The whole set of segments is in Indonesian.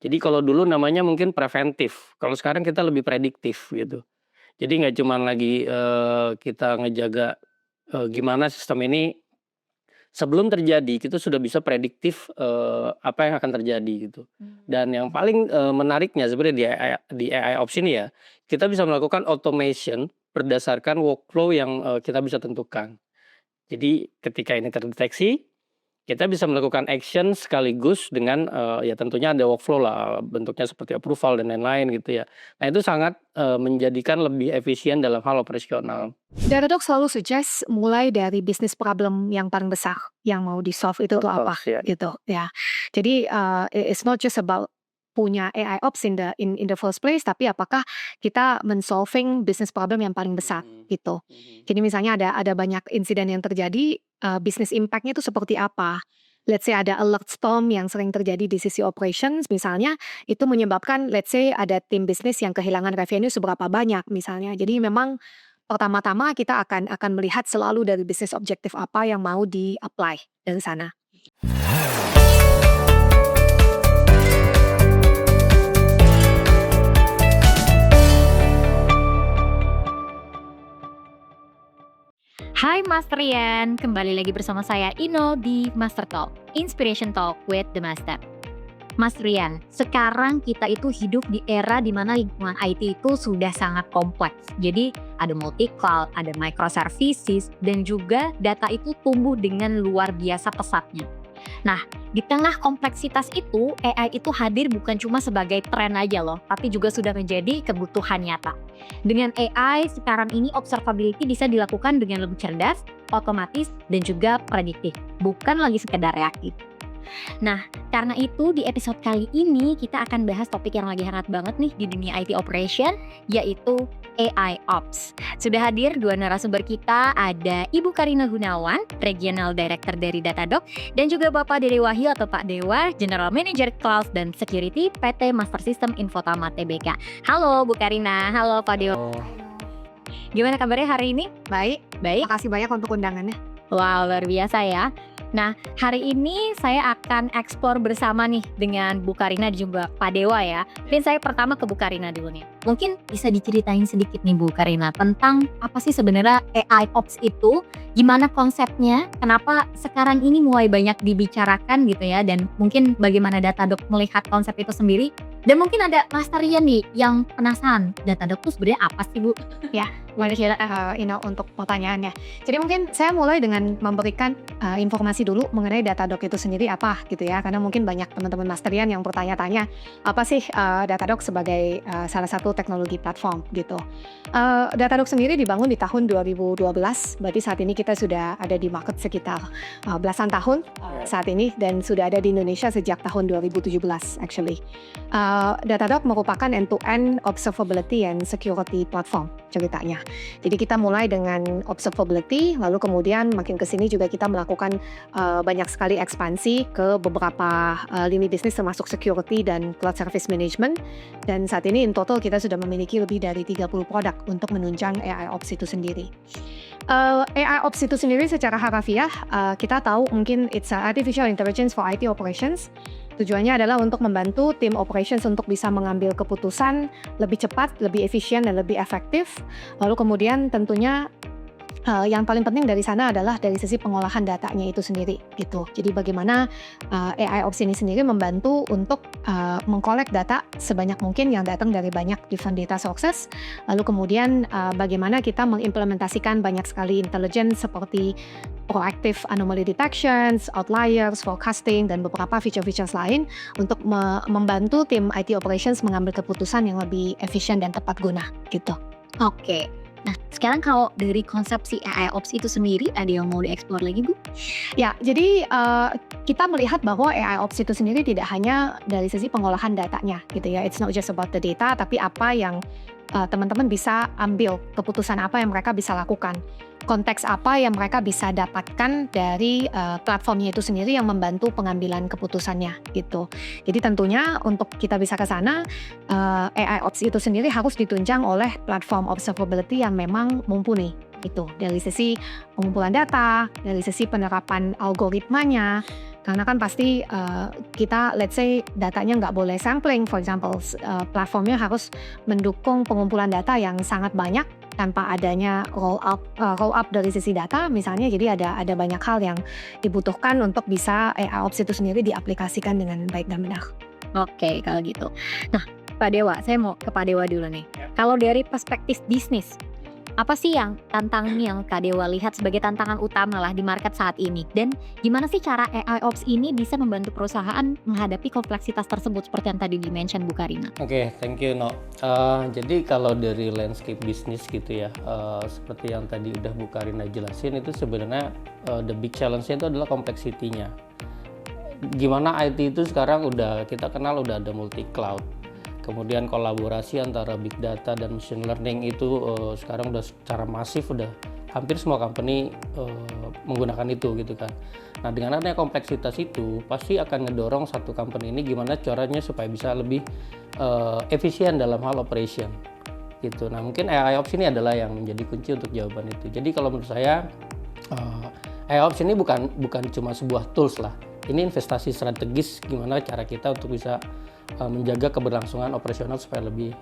Jadi kalau dulu namanya mungkin preventif, kalau sekarang kita lebih prediktif gitu. Jadi nggak cuman lagi, kita ngejaga, gimana sistem ini sebelum terjadi, kita sudah bisa prediktif, apa yang akan terjadi gitu. Dan yang paling, menariknya sebenarnya di AI Ops ini ya, kita bisa melakukan automation berdasarkan workflow yang, kita bisa tentukan. Jadi ketika ini terdeteksi, kita bisa melakukan action sekaligus dengan, ya tentunya ada workflow lah, bentuknya seperti approval dan lain-lain gitu ya. Nah itu sangat, menjadikan lebih efisien dalam hal operasional. Datadog selalu suggest mulai dari bisnis problem yang paling besar yang mau di-solve itu apa, Ops ya. gitu ya. Jadi, it's not just about punya AI Ops in the first place, tapi apakah kita men-solving business problem yang paling besar, Mhm, gitu. mhm. Jadi misalnya ada banyak insiden yang terjadi, business impact-nya itu seperti apa. Let's say ada alert storm yang sering terjadi di sisi operations misalnya, itu menyebabkan let's say ada tim bisnis yang kehilangan revenue seberapa banyak misalnya. Jadi memang pertama-tama kita akan melihat selalu dari bisnis objektif apa yang mau di-apply dari sana. Hai Mas Rian, kembali lagi bersama saya Ino di Master Talk, Inspiration Talk with the Master. Mas Rian, sekarang kita itu hidup di era di mana lingkungan IT itu sudah sangat kompleks. Jadi ada multi-cloud, ada microservices, dan juga data itu tumbuh dengan luar biasa pesatnya. Nah, di tengah kompleksitas itu, AI itu hadir bukan cuma sebagai tren aja loh, tapi juga sudah menjadi kebutuhan nyata. Dengan AI, sekarang ini observability bisa dilakukan dengan lebih cerdas, otomatis, dan juga prediktif, bukan lagi sekedar reaktif. Nah, karena itu di episode kali ini kita akan bahas topik yang lagi hangat banget nih di dunia IT operation, yaitu AI Ops. Sudah hadir dua narasumber kita, ada Ibu Karina Gunawan, Regional Director dari Datadog, dan juga Bapak Dede Wahyu atau Pak Dewa, General Manager Cloud dan Security PT Master System Infotama Tbk. Halo Bu Karina, halo Pak Dewa. Oh, Gimana kabarnya hari ini? Baik, Baik. makasih banyak untuk undangannya. Wow, luar biasa ya. Nah, hari ini saya akan eksplor bersama nih dengan Bu Karina dan juga Pak Dewa ya. Mungkin saya pertama ke Bu Karina dulu nih. Mungkin bisa diceritain sedikit nih Bu Karina tentang apa sih sebenarnya AI Ops itu, gimana konsepnya, kenapa sekarang ini mulai banyak dibicarakan gitu ya, dan mungkin bagaimana Datadog melihat konsep itu sendiri. Dan mungkin ada Mas Tarian nih yang penasaran, Datadog itu sebenarnya apa sih Bu? Boleh ya, untuk pertanyaannya. Jadi mungkin saya mulai dengan memberikan informasi dulu mengenai Datadog itu sendiri apa gitu ya, karena mungkin banyak teman-teman Masterian yang bertanya-tanya apa sih Datadog sebagai salah satu teknologi platform gitu. Datadog sendiri dibangun di tahun 2012, berarti saat ini kita sudah ada di market sekitar belasan tahun saat ini dan sudah ada di Indonesia sejak tahun 2017 actually. Datadog merupakan end-to-end observability and security platform ceritanya. Jadi kita mulai dengan observability, lalu kemudian makin ke sini juga kita melakukan banyak sekali ekspansi ke beberapa lini bisnis termasuk security dan cloud service management. Dan saat ini in total kita sudah memiliki lebih dari 30 produk untuk menunjang AI Ops itu sendiri. AI Ops itu sendiri secara harafiah kita tahu mungkin it's artificial intelligence for IT operations. Tujuannya adalah untuk membantu tim operations untuk bisa mengambil keputusan lebih cepat, lebih efisien, dan lebih efektif. Lalu kemudian tentunya yang paling penting dari sana adalah dari sisi pengolahan datanya itu sendiri gitu. Jadi bagaimana AI Ops ini sendiri membantu untuk mengkolek data sebanyak mungkin yang datang dari banyak different data sources. Lalu kemudian bagaimana kita mengimplementasikan banyak sekali intelligence seperti proactive anomaly detections, outliers, forecasting, dan beberapa feature-features lain untuk membantu tim IT operations mengambil keputusan yang lebih efisien dan tepat guna gitu. Oke. Nah, sekarang kalau dari konsepsi AI Ops itu sendiri, ada yang mau dieksplor lagi Bu? Ya, jadi kita melihat bahwa AI Ops itu sendiri tidak hanya dari sisi pengolahan datanya gitu ya. It's not just about the data, tapi apa yang teman-teman bisa ambil, keputusan apa yang mereka bisa lakukan. Konteks apa yang mereka bisa dapatkan dari platformnya itu sendiri yang membantu pengambilan keputusannya gitu. Jadi tentunya untuk kita bisa ke sana, AI Ops itu sendiri harus ditunjang oleh platform observability yang memang mumpuni gitu. Dari sisi pengumpulan data, dari sisi penerapan algoritmanya, Karena kan pasti kita let's say datanya nggak boleh sampling, for example, platformnya harus mendukung pengumpulan data yang sangat banyak tanpa adanya roll up dari sisi data misalnya. Jadi ada banyak hal yang dibutuhkan untuk bisa AIOps itu sendiri diaplikasikan dengan baik dan benar. Oke, kalau gitu. Nah, Pak Dewa, saya mau ke Pak Dewa dulu nih. Ya. Kalau dari perspektif bisnis, apa sih yang tantangan yang Kak Dewa lihat sebagai tantangan utama lah di market saat ini? Dan gimana sih cara AIOps ini bisa membantu perusahaan menghadapi kompleksitas tersebut seperti yang tadi di-mention Bu Karina? Oke, thank you No. Jadi kalau dari landscape bisnis gitu ya, seperti yang tadi udah Bu Karina jelasin, itu sebenarnya the big challenge-nya itu adalah kompleksitinya. Gimana IT itu sekarang kita kenal udah ada multi cloud. Kemudian kolaborasi antara big data dan machine learning itu sekarang udah secara masif, udah hampir semua company menggunakan itu gitu kan. Nah, dengan adanya kompleksitas itu pasti akan ngedorong satu company ini gimana caranya supaya bisa lebih efisien dalam hal operation gitu. Nah, mungkin AIOps ini adalah yang menjadi kunci untuk jawaban itu. Jadi kalau menurut saya AIOps ini bukan cuma sebuah tools lah. Ini investasi strategis gimana cara kita untuk bisa menjaga keberlangsungan operasional supaya lebih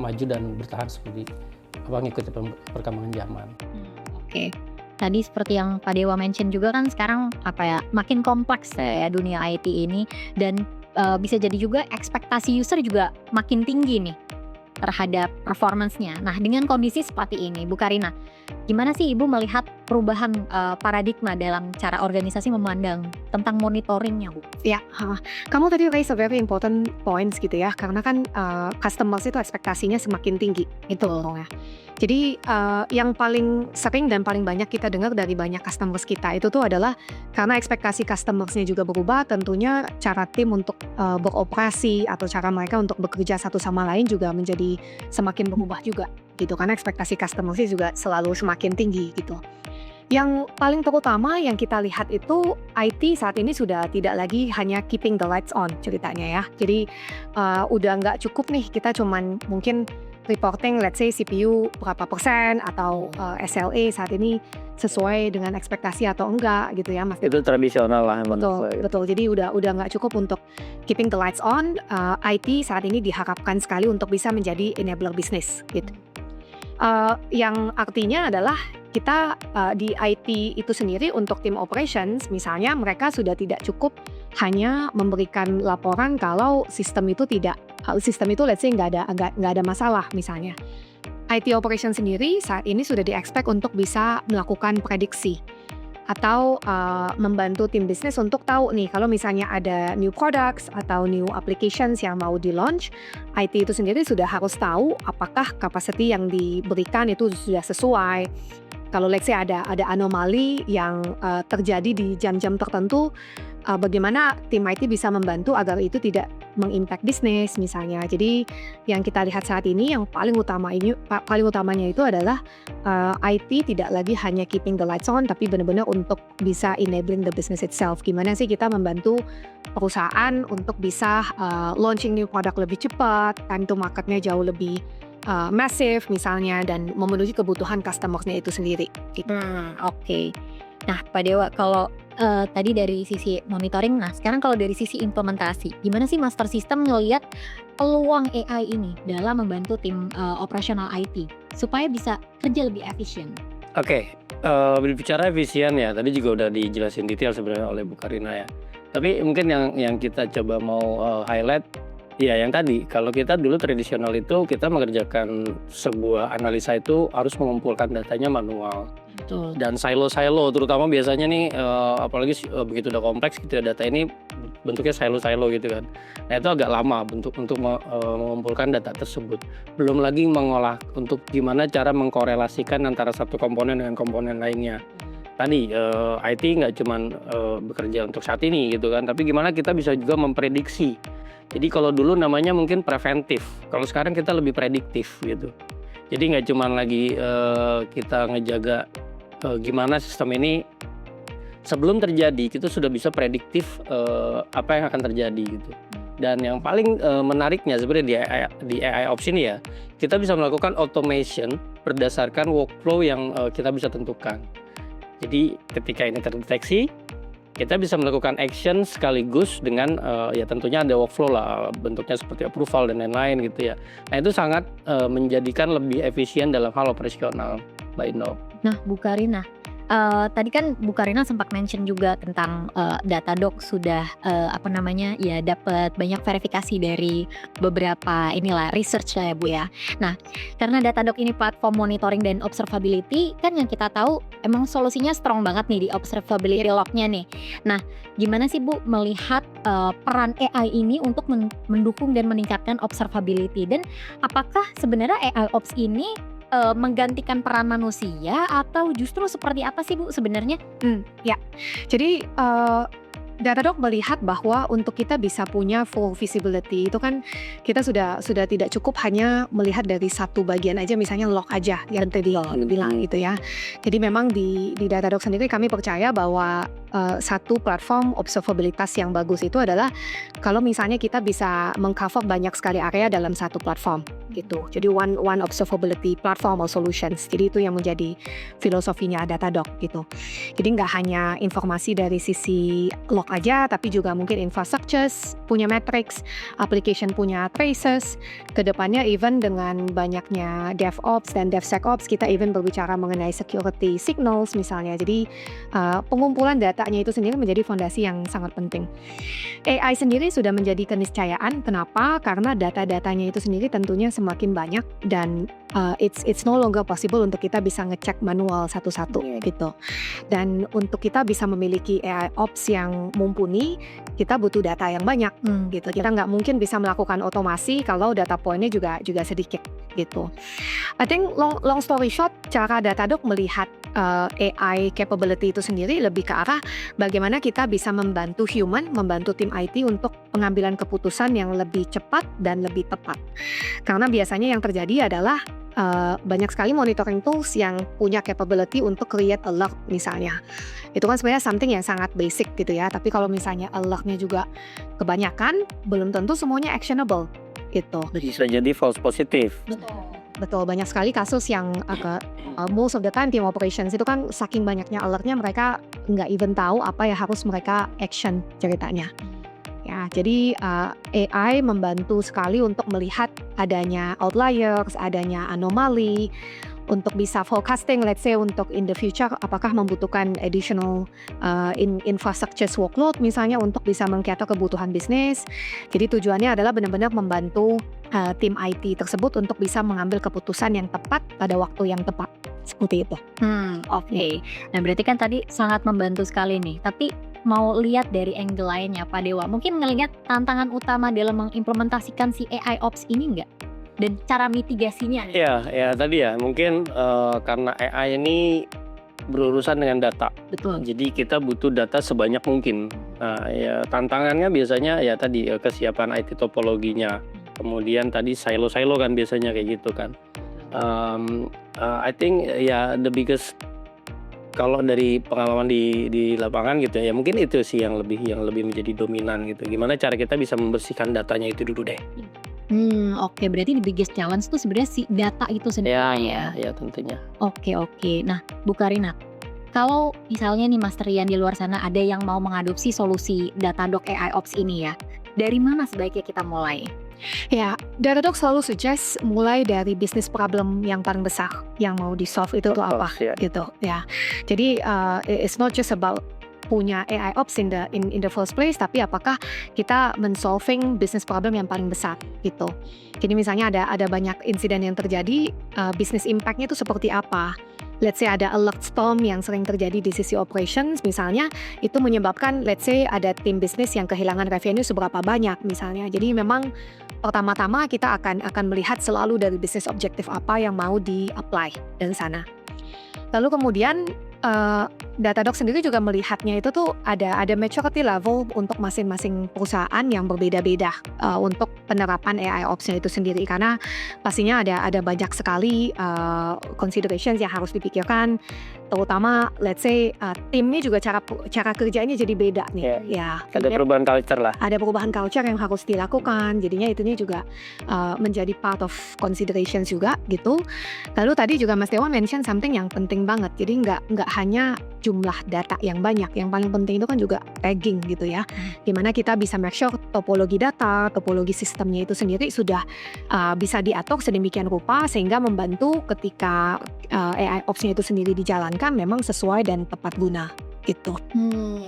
maju dan bertahan seperti ngikuti perkembangan zaman. Oke. Tadi seperti yang Pak Dewa mention juga kan sekarang makin kompleks ya dunia IT ini, dan bisa jadi juga ekspektasi user juga makin tinggi nih terhadap performance-nya. Nah, dengan kondisi seperti ini, Bu Karina, gimana sih Ibu melihat perubahan paradigma dalam cara organisasi memandang tentang monitoringnya, Bu? Ya, kamu tadi raise a very important points gitu ya, karena kan customers itu ekspektasinya semakin tinggi itu ya. Jadi yang paling sering dan paling banyak kita dengar dari banyak customers kita itu tuh adalah karena ekspektasi customersnya juga berubah, tentunya cara tim untuk beroperasi atau cara mereka untuk bekerja satu sama lain juga menjadi semakin berubah juga gitu, karena ekspektasi customersnya juga selalu semakin tinggi gitu. Yang paling terutama yang kita lihat itu IT saat ini sudah tidak lagi hanya keeping the lights on ceritanya ya. Jadi udah nggak cukup nih kita cuman mungkin reporting let's say CPU berapa persen atau SLA saat ini sesuai dengan ekspektasi atau enggak gitu ya Mas. Itu tradisional lah. Betul. Jadi udah nggak cukup untuk keeping the lights on. IT saat ini diharapkan sekali untuk bisa menjadi enabler bisnis gitu. Yang artinya adalah kita di IT itu sendiri untuk tim operations misalnya mereka sudah tidak cukup hanya memberikan laporan kalau sistem itu let's say nggak ada masalah misalnya. IT operation sendiri saat ini sudah di-expect untuk bisa melakukan prediksi atau membantu tim bisnis untuk tahu nih kalau misalnya ada new products atau new applications yang mau di-launch, IT itu sendiri sudah harus tahu apakah capacity yang diberikan itu sudah sesuai. Kalau let's say ada anomali yang terjadi di jam-jam tertentu, bagaimana tim IT bisa membantu agar itu tidak mengimpact bisnis misalnya. Jadi yang kita lihat saat ini yang paling utamanya itu adalah IT tidak lagi hanya keeping the lights on, tapi benar-benar untuk bisa enabling the business itself. Gimana sih kita membantu perusahaan untuk bisa launching new product lebih cepat, time to marketnya jauh lebih massive misalnya, dan memenuhi kebutuhan customer-nya itu sendiri. Gitu. Oke. Nah, Pak Dewa, kalau tadi dari sisi monitoring, nah sekarang kalau dari sisi implementasi, gimana sih Master System ngelihat peluang AI ini dalam membantu tim operasional IT supaya bisa kerja lebih efisien? Oke, berbicara efisien ya, tadi juga udah dijelasin detail sebenarnya oleh Bu Karina ya. Tapi mungkin yang kita coba mau highlight, ya yang tadi, kalau kita dulu tradisional itu kita mengerjakan sebuah analisa itu harus mengumpulkan datanya manual. Betul. Dan silo-silo, terutama biasanya nih apalagi begitu udah kompleks gitu ya, data ini bentuknya silo-silo gitu kan. Nah itu agak lama untuk mengumpulkan data tersebut. Belum lagi mengolah untuk gimana cara mengkorelasikan antara satu komponen dengan komponen lainnya. Tadi IT nggak cuma bekerja untuk saat ini gitu kan, tapi gimana kita bisa juga memprediksi. Jadi kalau dulu namanya mungkin preventif, kalau sekarang kita lebih prediktif gitu. Jadi nggak cuma lagi kita ngejaga gimana sistem ini sebelum terjadi, kita sudah bisa prediktif apa yang akan terjadi gitu. Dan yang paling menariknya sebenarnya di AIOps ini ya, kita bisa melakukan automation berdasarkan workflow yang kita bisa tentukan. Jadi ketika ini terdeteksi, kita bisa melakukan action sekaligus dengan ya tentunya ada workflow lah, bentuknya seperti approval dan lain-lain gitu ya. Nah itu sangat menjadikan lebih efisien dalam hal operasional, Mbak Ino. Nah, Bu Karina, tadi kan Bu Karina sempat mention juga tentang Datadog sudah ya dapat banyak verifikasi dari beberapa research lah ya Bu ya. Nah, karena Datadog ini platform monitoring dan observability, kan yang kita tahu emang solusinya strong banget nih di observability log-nya nih. Nah, gimana sih Bu melihat peran AI ini untuk mendukung dan meningkatkan observability, dan apakah sebenarnya AI Ops ini menggantikan peran manusia atau justru seperti apa sih Bu sebenarnya? Ya. Jadi Datadog melihat bahwa untuk kita bisa punya full visibility itu kan kita sudah tidak cukup hanya melihat dari satu bagian aja, misalnya log aja yang tadi bilang gitu ya. Jadi memang di Datadog sendiri kami percaya bahwa satu platform observabilitas yang bagus itu adalah kalau misalnya kita bisa mengcover banyak sekali area dalam satu platform gitu. Jadi one observability platform or solutions. Jadi itu yang menjadi filosofinya Datadog gitu. Jadi nggak hanya informasi dari sisi log aja, tapi juga mungkin infrastructures punya metrics, application punya traces. Kedepannya even dengan banyaknya DevOps dan DevSecOps, kita even berbicara mengenai security signals misalnya. Jadi pengumpulan datanya itu sendiri menjadi fondasi yang sangat penting. AI sendiri sudah menjadi keniscayaan. Kenapa? Karena data-datanya itu sendiri tentunya semakin banyak dan it's no longer possible untuk kita bisa ngecek manual satu-satu gitu. Dan untuk kita bisa memiliki AI Ops yang mumpuni, kita butuh data yang banyak gitu. Kita nggak mungkin bisa melakukan otomasi kalau data poinnya juga sedikit gitu. I think long story short, cara Datadog melihat AI capability itu sendiri lebih ke arah bagaimana kita bisa membantu tim IT untuk pengambilan keputusan yang lebih cepat dan lebih tepat. Karena biasanya yang terjadi adalah banyak sekali monitoring tools yang punya capability untuk create alert misalnya. Itu kan sebenarnya something yang sangat basic gitu ya. Tapi kalau misalnya alertnya juga kebanyakan, belum tentu semuanya actionable gitu. Bisa jadi false positif. Betul, banyak sekali kasus yang most of the time team operations itu kan saking banyaknya alertnya mereka nggak even tahu apa yang harus mereka action ceritanya. Ya, jadi AI membantu sekali untuk melihat adanya outliers, adanya anomali, untuk bisa forecasting, let's say untuk in the future apakah membutuhkan additional infrastructure workload misalnya untuk bisa meng-cater kebutuhan bisnis. Jadi tujuannya adalah benar-benar membantu tim IT tersebut untuk bisa mengambil keputusan yang tepat pada waktu yang tepat. Seperti itu. Oke. Nah berarti kan tadi sangat membantu sekali nih. Tapi mau lihat dari angle lainnya Pak Dewa, mungkin ngelihat tantangan utama dalam mengimplementasikan si AI Ops ini enggak? Dan cara mitigasinya? Ya tadi ya mungkin karena AI ini berurusan dengan data. Betul. Jadi kita butuh data sebanyak mungkin. Nah, ya tantangannya biasanya ya tadi kesiapan IT topologinya. Kemudian tadi silo-silo kan biasanya kayak gitu kan. I think ya the biggest, kalau dari pengalaman di lapangan gitu ya mungkin itu sih yang lebih menjadi dominan gitu. Gimana cara kita bisa membersihkan datanya itu dulu deh. Oke, berarti the biggest challenge tuh sebenarnya si data itu sendiri. Ya tentunya. Oke. Nah, Bu Karina, kalau misalnya nih Mas Rian di luar sana ada yang mau mengadopsi solusi Datadog AI Ops ini ya, dari mana sebaiknya kita mulai? Ya, Datadog selalu suggest mulai dari bisnis problem yang paling besar yang mau di-solve itu apa gitu ya. Jadi it's not just about punya AI Ops in the first place, tapi apakah kita men-solving business problem yang paling besar gitu. Jadi misalnya ada banyak insiden yang terjadi, business impact-nya itu seperti apa. Let's say ada alert storm yang sering terjadi di sisi operations misalnya, itu menyebabkan let's say ada tim bisnis yang kehilangan revenue seberapa banyak misalnya. Jadi memang pertama-tama kita akan melihat selalu dari bisnis objektif apa yang mau di-apply dari sana. Lalu kemudian Datadog sendiri juga melihatnya itu tuh ada maturity level untuk masing-masing perusahaan yang berbeda-beda untuk penerapan AI Ops-nya itu sendiri, karena pastinya ada banyak sekali considerations yang harus dipikirkan, terutama let's say timnya juga cara kerjanya jadi beda nih. Ya, Ada kemudian perubahan culture lah. ada perubahan culture yang harus dilakukan, jadinya itunya juga menjadi part of considerations juga gitu. Lalu tadi juga Mas Dewa mention something yang penting banget, jadi nggak hanya jumlah data yang banyak, yang paling penting itu kan juga tagging gitu ya, dimana kita bisa make sure topologi data, topologi sistemnya itu sendiri sudah bisa diatur sedemikian rupa sehingga membantu ketika AI Ops-nya itu sendiri dijalankan memang sesuai dan tepat guna gitu.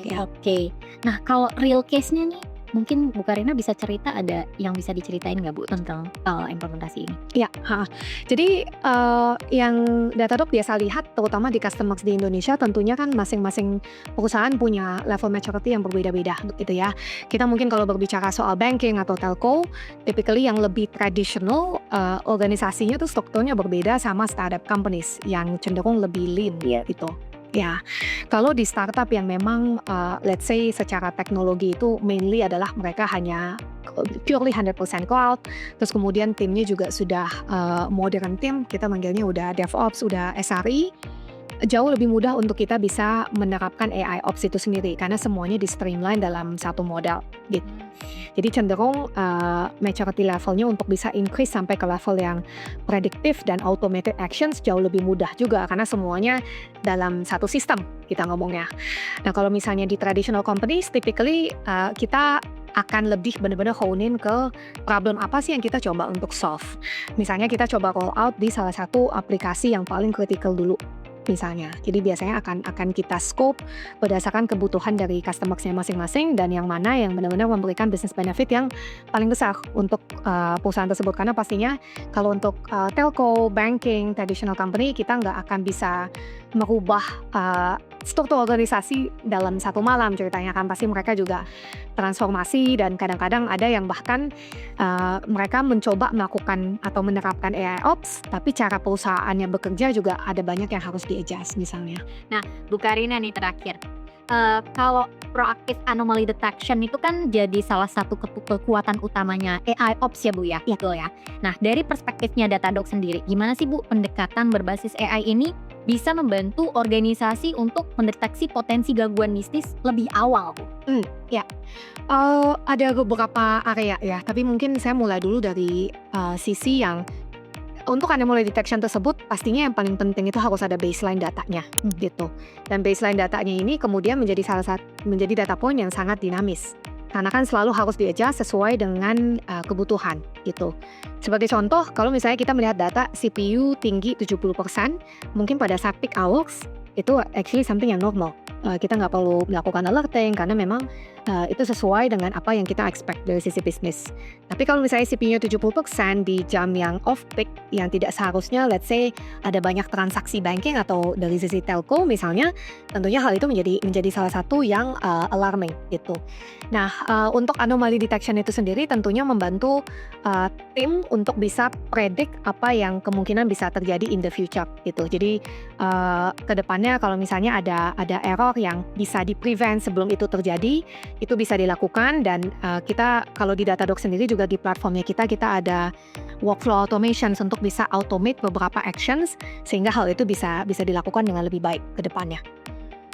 Ya. Oke. Nah, kalau real case-nya nih, mungkin Bu Karina bisa cerita, ada yang bisa diceritain nggak Bu tentang implementasi ini? Ya, jadi yang Datadog biasa lihat terutama di customers di Indonesia, tentunya kan masing-masing perusahaan punya level maturity yang berbeda-beda gitu ya. Kita mungkin kalau berbicara soal banking atau telco, typically yang lebih traditional organisasinya tuh strukturnya berbeda sama startup companies yang cenderung lebih lean gitu. Ya, kalau di startup yang memang let's say secara teknologi itu mainly adalah mereka hanya purely 100% cloud, terus kemudian timnya juga sudah modern team, kita manggilnya udah DevOps, udah SRE, jauh lebih mudah untuk kita bisa menerapkan AI Ops itu sendiri karena semuanya di streamline dalam satu modal gitu. Jadi cenderung maturity levelnya untuk bisa increase sampai ke level yang predictive dan automated actions jauh lebih mudah juga karena semuanya dalam satu sistem kita ngomongnya. Nah kalau misalnya di traditional companies, typically kita akan lebih benar-benar hone in ke problem apa sih yang kita coba untuk solve. Misalnya kita coba roll out di salah satu aplikasi yang paling critical dulu. Misalnya, jadi biasanya akan kita scope berdasarkan kebutuhan dari customer-nya masing-masing dan yang mana yang benar-benar memberikan business benefit yang paling besar untuk perusahaan tersebut, karena pastinya kalau untuk telco, banking, traditional company kita nggak akan bisa merubah struktur organisasi dalam satu malam ceritanya kan, pasti mereka juga transformasi dan kadang-kadang ada yang bahkan mereka mencoba melakukan atau menerapkan AI Ops tapi cara perusahaannya bekerja juga ada banyak yang harus di-adjust misalnya. Nah, Bu Karina nih terakhir, kalau proactive anomaly detection itu kan jadi salah satu kekuatan utamanya AI Ops ya Bu ya, betul ya. Nah, dari perspektifnya Datadog sendiri, gimana sih Bu pendekatan berbasis AI ini bisa membantu organisasi untuk mendeteksi potensi gangguan bisnis lebih awal Bu? Ada beberapa area ya, tapi mungkin saya mulai dulu dari sisi yang untuk anomaly detection tersebut pastinya yang paling penting itu harus ada baseline datanya gitu. Dan baseline datanya ini kemudian menjadi menjadi data point yang sangat dinamis. Karena kan selalu harus di-adjust sesuai dengan kebutuhan gitu. Sebagai contoh, kalau misalnya kita melihat data CPU tinggi 70%, mungkin pada saat peak hours itu actually something yang normal. Kita nggak perlu melakukan alerting karena memang itu sesuai dengan apa yang kita expect dari sisi bisnis. Tapi kalau misalnya CPU-nya 70% di jam yang off peak yang tidak seharusnya, let's say ada banyak transaksi banking atau dari sisi telco misalnya, tentunya hal itu menjadi salah satu yang alarming gitu. Nah, untuk anomaly detection itu sendiri tentunya membantu tim untuk bisa predict apa yang kemungkinan bisa terjadi in the future gitu. Jadi kedepannya kalau misalnya ada error yang bisa di-prevent sebelum itu terjadi, itu bisa dilakukan. Dan kita kalau di Datadog sendiri juga di platformnya kita ada workflow automations untuk bisa automate beberapa actions sehingga hal itu bisa dilakukan dengan lebih baik ke depannya.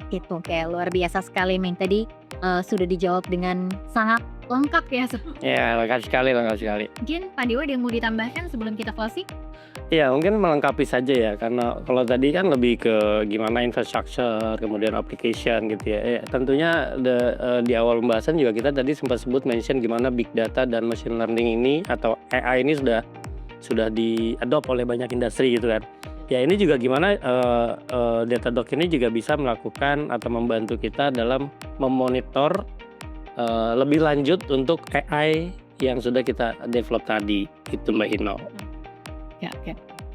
Itu kayak luar biasa sekali Min. Tadi sudah dijawab dengan sangat lengkap ya. Ya, lengkap sekali. Mungkin Pak Dewa ada yang mau ditambahkan sebelum kita closing? Ya, mungkin melengkapi saja ya, karena kalau tadi kan lebih ke gimana infrastructure, kemudian application gitu ya. Tentunya di awal pembahasan juga kita tadi sempat mention gimana big data dan machine learning ini atau AI ini sudah di-adopt oleh banyak industri gitu kan. Ya ini juga gimana Datadog ini juga bisa melakukan atau membantu kita dalam memonitor lebih lanjut untuk AI yang sudah kita develop tadi gitu Mbak Ino. Ya.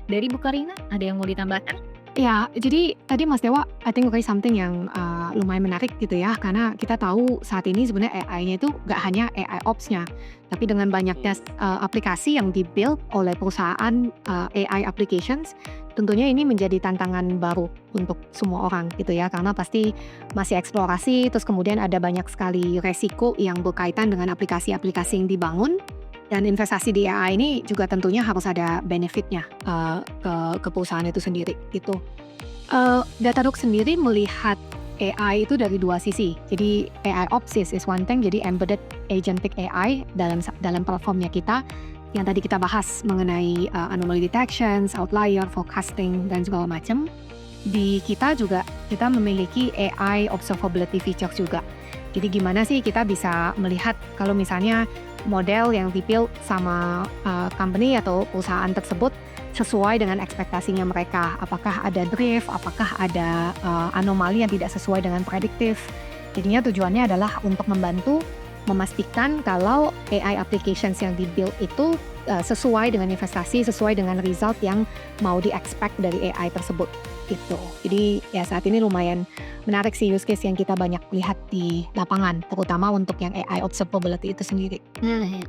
Dari Bu Karina ada yang mau ditambahkan? Ya, jadi tadi Mas Dewa I think something yang lumayan menarik gitu ya, karena kita tahu saat ini sebenarnya AI-nya itu gak hanya AI Ops-nya, tapi dengan banyaknya aplikasi yang di-build oleh perusahaan AI applications, tentunya ini menjadi tantangan baru untuk semua orang gitu ya, karena pasti masih eksplorasi, terus kemudian ada banyak sekali resiko yang berkaitan dengan aplikasi-aplikasi yang dibangun. Dan investasi di AI ini juga tentunya harus ada benefitnya ke perusahaan itu sendiri gitu. Datadog sendiri melihat AI itu dari dua sisi. Jadi AI Ops is one thing, jadi embedded agentic AI dalam platformnya kita yang tadi kita bahas mengenai anomaly detections, outlier, forecasting dan segala macam. Di kita juga kita memiliki AI observability features juga. Jadi gimana sih kita bisa melihat kalau misalnya model yang di-build sama company atau perusahaan tersebut sesuai dengan ekspektasinya mereka. Apakah ada drift, apakah ada anomali yang tidak sesuai dengan prediktif. Jadinya tujuannya adalah untuk membantu memastikan kalau AI applications yang di-build itu sesuai dengan investasi, sesuai dengan result yang mau di-expect dari AI tersebut gitu. Jadi ya saat ini lumayan menarik sih use case yang kita banyak lihat di lapangan, terutama untuk yang AI observability itu sendiri.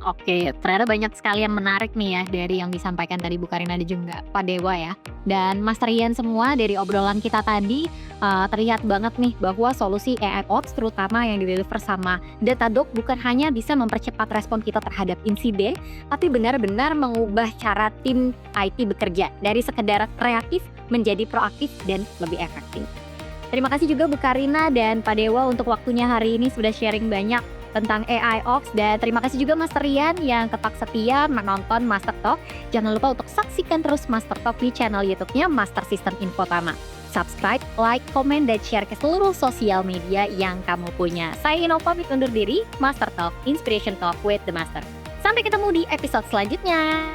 Oke, ternyata banyak sekali yang menarik nih ya dari yang disampaikan tadi Bu Karina dan juga Pak Dewa ya. Dan Mas Rian semua dari obrolan kita tadi terlihat banget nih bahwa solusi AI Ops terutama yang di-deliver sama Datadog bukan hanya bisa mempercepat respon kita terhadap insiden, tapi benar-benar mengubah cara tim IT bekerja dari sekedar reaktif menjadi proaktif dan lebih efektif. Terima kasih juga Bu Karina dan Pak Dewa untuk waktunya hari ini sudah sharing banyak tentang AI Ops, dan terima kasih juga Mas Rian yang tetap setia menonton Master Talk. Jangan lupa untuk saksikan terus Master Talk di channel YouTube-nya Master System Infotama. Subscribe, like, komen, dan share ke seluruh sosial media yang kamu punya. Saya Ino pamit undur diri. Master Talk, Inspiration Talk with the Master. Sampai ketemu di episode selanjutnya.